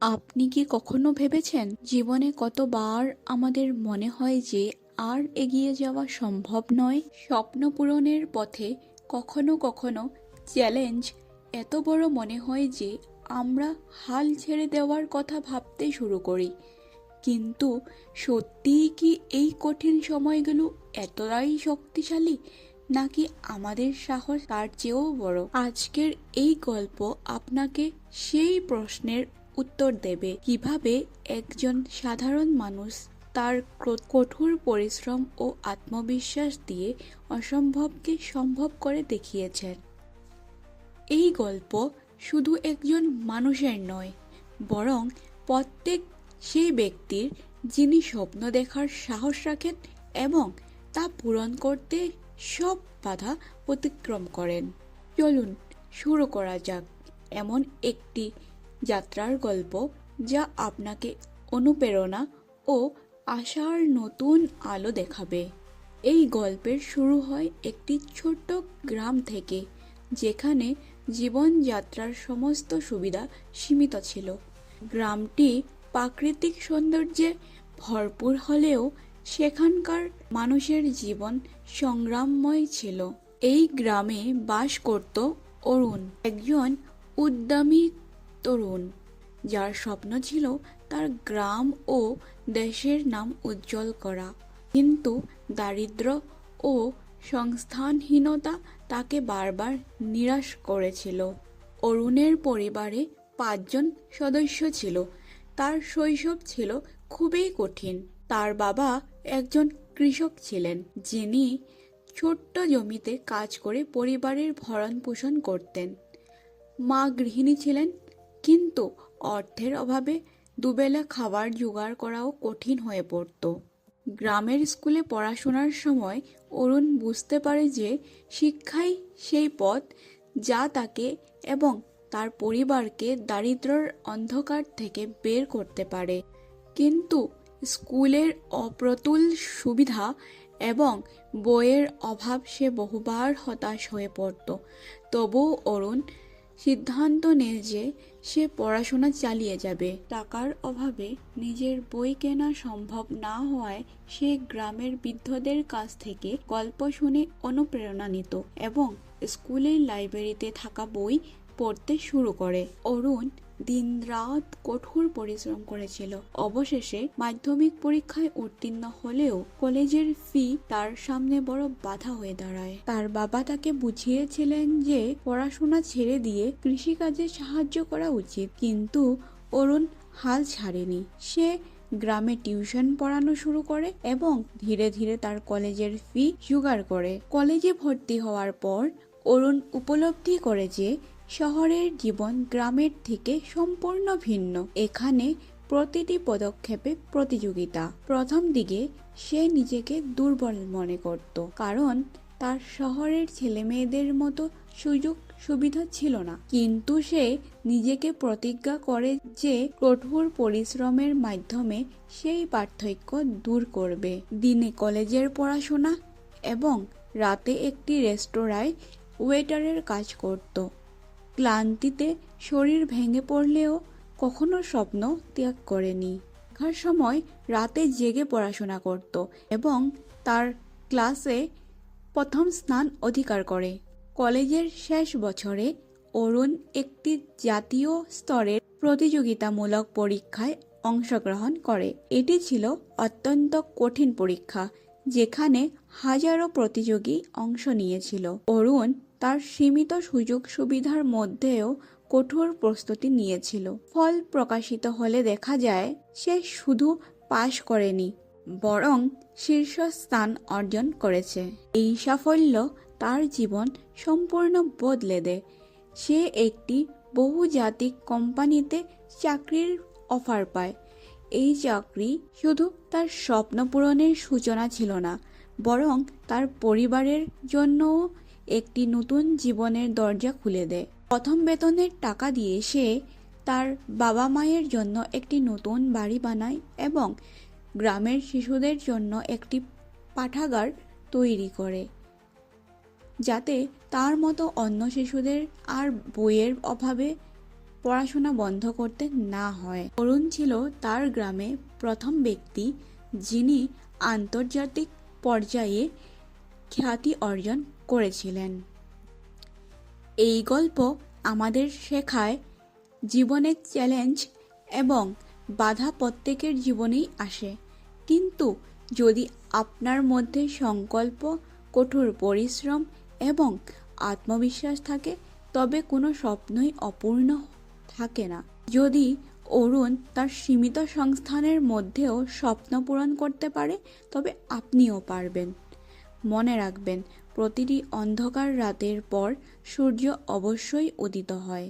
আপনি কি কখনো ভেবেছেন জীবনে কতবার আমাদের মনে হয় যে আর এগিয়ে যাওয়া সম্ভব নয়? স্বপ্ন পূরণের পথে কখনো কখনো চ্যালেঞ্জ এত বড় মনে হয় যে আমরা হাল ছেড়ে দেওয়ার কথা ভাবতে শুরু করি। কিন্তু সত্যিই কি এই কঠিন সময়গুলো এতটাই শক্তিশালী, নাকি আমাদের সাহস তার চেয়েও বড়? আজকের এই গল্প আপনাকে সেই প্রশ্নের উত্তর দেবে। কিভাবে একজন সাধারণ মানুষ তার কঠোর পরিশ্রম ও আত্মবিশ্বাস দিয়ে অসম্ভবকে সম্ভব করে দেখিয়েছেন। এই গল্প শুধু একজন মানুষের নয়, বরং প্রত্যেক সেই ব্যক্তির যিনি স্বপ্ন দেখার সাহস রাখেন এবং তা পূরণ করতে সব বাধা অতিক্রম করেন। চলুন শুরু করা যাক এমন একটি যাত্রার গল্প যা আপনাকে অনুপ্রেরণা ও আশার নতুন আলো দেখাবে। এই গল্পের শুরু হয় একটি ছোট্ট গ্রাম থেকে, যেখানে জীবনযাত্রার সমস্ত সুবিধা সীমিত ছিল। গ্রামটি প্রাকৃতিক সৌন্দর্যে ভরপুর হলেও সেখানকার মানুষের জীবন সংগ্রামময় ছিল। এই গ্রামে বাস করত অরুণ, একজন উদ্যমী তরুণ যার স্বপ্ন ছিল তার গ্রাম ও দেশের নাম উজ্জ্বল করা। কিন্তু দারিদ্র্য ও সংস্থানহীনতা তাকে বারবার নিরাশ করেছিল। অরুণের পরিবারে 5 জন সদস্য ছিল। তার শৈশব ছিল খুবই কঠিন। তার বাবা একজন কৃষক ছিলেন, যিনি ছোট্ট জমিতে কাজ করে পরিবারের ভরণ পোষণ করতেন। মা গৃহিণী ছিলেন, কিন্তু অর্থের অভাবে দুবেলা খাবার জোগাড় করাও কঠিন হয়ে পড়ত। গ্রামের স্কুলে পড়াশোনার সময় অরুণ বুঝতে পারে যে শিক্ষাই সেই পথ যা তাকে এবং তার পরিবারকে দারিদ্র্যের অন্ধকার থেকে বের করতে পারে। কিন্তু স্কুলের অপ্রতুল সুবিধা এবং বইয়ের অভাব সে বহুবার হতাশ হয়ে পড়ত। তবুও অরুণ সিদ্ধান্ত নেয় যে সে পড়াশোনা চালিয়ে যাবে। টাকার অভাবে নিজের বই কেনা সম্ভব না হওয়ায় সে গ্রামের বৃদ্ধদের কাছ থেকে গল্প শুনে অনুপ্রেরণা নিত এবং স্কুলের লাইব্রেরিতে থাকা বই পড়তে শুরু করে। অরুণ দিনরাত কঠোর পরিশ্রম করেছিল। অবশেষে মাধ্যমিক পরীক্ষায় উত্তীর্ণ হলেও কলেজের ফি তার সামনে বড় বাধা হয়ে দাঁড়ায়। তার বাবা তাকে বুঝিয়েছিলেন যে পড়াশোনা ছেড়ে দিয়ে কৃষিকাজে সাহায্য করা উচিত, কিন্তু অরুণ হাল ছাড়েনি। সে গ্রামে টিউশন পড়ানো শুরু করে এবং ধীরে ধীরে তার কলেজের ফি জোগাড় করে। কলেজে ভর্তি হওয়ার পর অরুণ উপলব্ধি করে যে শহরের জীবন গ্রামের থেকে সম্পূর্ণ ভিন্ন। এখানে প্রতিটি পদক্ষেপে প্রতিযোগিতা। প্রথম দিকে সে নিজেকে দুর্বল মনে করত, কারণ তার শহরের ছেলেমেয়েদের মতো সুযোগ সুবিধা ছিল না। কিন্তু সে নিজেকে প্রতিজ্ঞা করে যে কঠোর পরিশ্রমের মাধ্যমে সেই পার্থক্য দূর করবে। দিনে কলেজের পড়াশোনা এবং রাতে একটি রেস্তোরাঁয় ওয়েটারের কাজ করত। ক্লান্তিতে শরীর ভেঙে পড়লেও কখনো স্বপ্ন ত্যাগ করেনি। পরীক্ষার সময় রাতে জেগে পড়াশোনা করত এবং তার ক্লাসে প্রথম স্থান অধিকার করে। কলেজের শেষ বছরে অরুণ একটি জাতীয় স্তরের প্রতিযোগিতামূলক পরীক্ষায় অংশগ্রহণ করে। এটি ছিল অত্যন্ত কঠিন পরীক্ষা, যেখানে হাজারো প্রতিযোগী অংশ নিয়েছিল। অরুণ তার সীমিত সুযোগ সুবিধার মধ্যেও কঠোর প্রস্তুতি নিয়েছিল। ফল প্রকাশিত হলে দেখা যায় সে শুধু পাশ করেনি, বরং শীর্ষস্থান অর্জন করেছে। এই সাফল্য তার জীবন সম্পূর্ণ বদলে দেয়। সে একটি বহুজাতিক কোম্পানিতে চাকরির অফার পায়। এই চাকরি শুধু তার স্বপ্ন পূরণের সূচনা ছিল না, বরং তার পরিবারের জন্যও একটি নতুন জীবনের দরজা খুলে দেয়। প্রথম বেতনের টাকা দিয়ে সে তার বাবা মায়ের জন্য একটি নতুন বাড়ি বানায় এবং গ্রামের শিশুদের জন্য একটি পাঠাগার তৈরি করে, যাতে তার মতো অন্য শিশুদের আর বইয়ের অভাবে পড়াশোনা বন্ধ করতে না হয়। অরুণ ছিল তার গ্রামে প্রথম ব্যক্তি যিনি আন্তর্জাতিক পর্যায়ে খ্যাতি অর্জন করেছিলেন। এই গল্প আমাদের শেখায় জীবনের চ্যালেঞ্জ এবং বাধা প্রত্যেকের জীবনেই আসে, কিন্তু যদি আপনার মধ্যে সংকল্প, কঠোর পরিশ্রম এবং আত্মবিশ্বাস থাকে তবে কোনো স্বপ্নই অপূর্ণ থাকে না। যদি অরুণ তার সীমিত সংস্থানের মধ্যেও স্বপ্ন পূরণ করতে পারে তবে আপনিও পারবেন। মনে রাখবেন, প্রতিটি অন্ধকার রাতের পর সূর্য অবশ্যই উদিত হয়।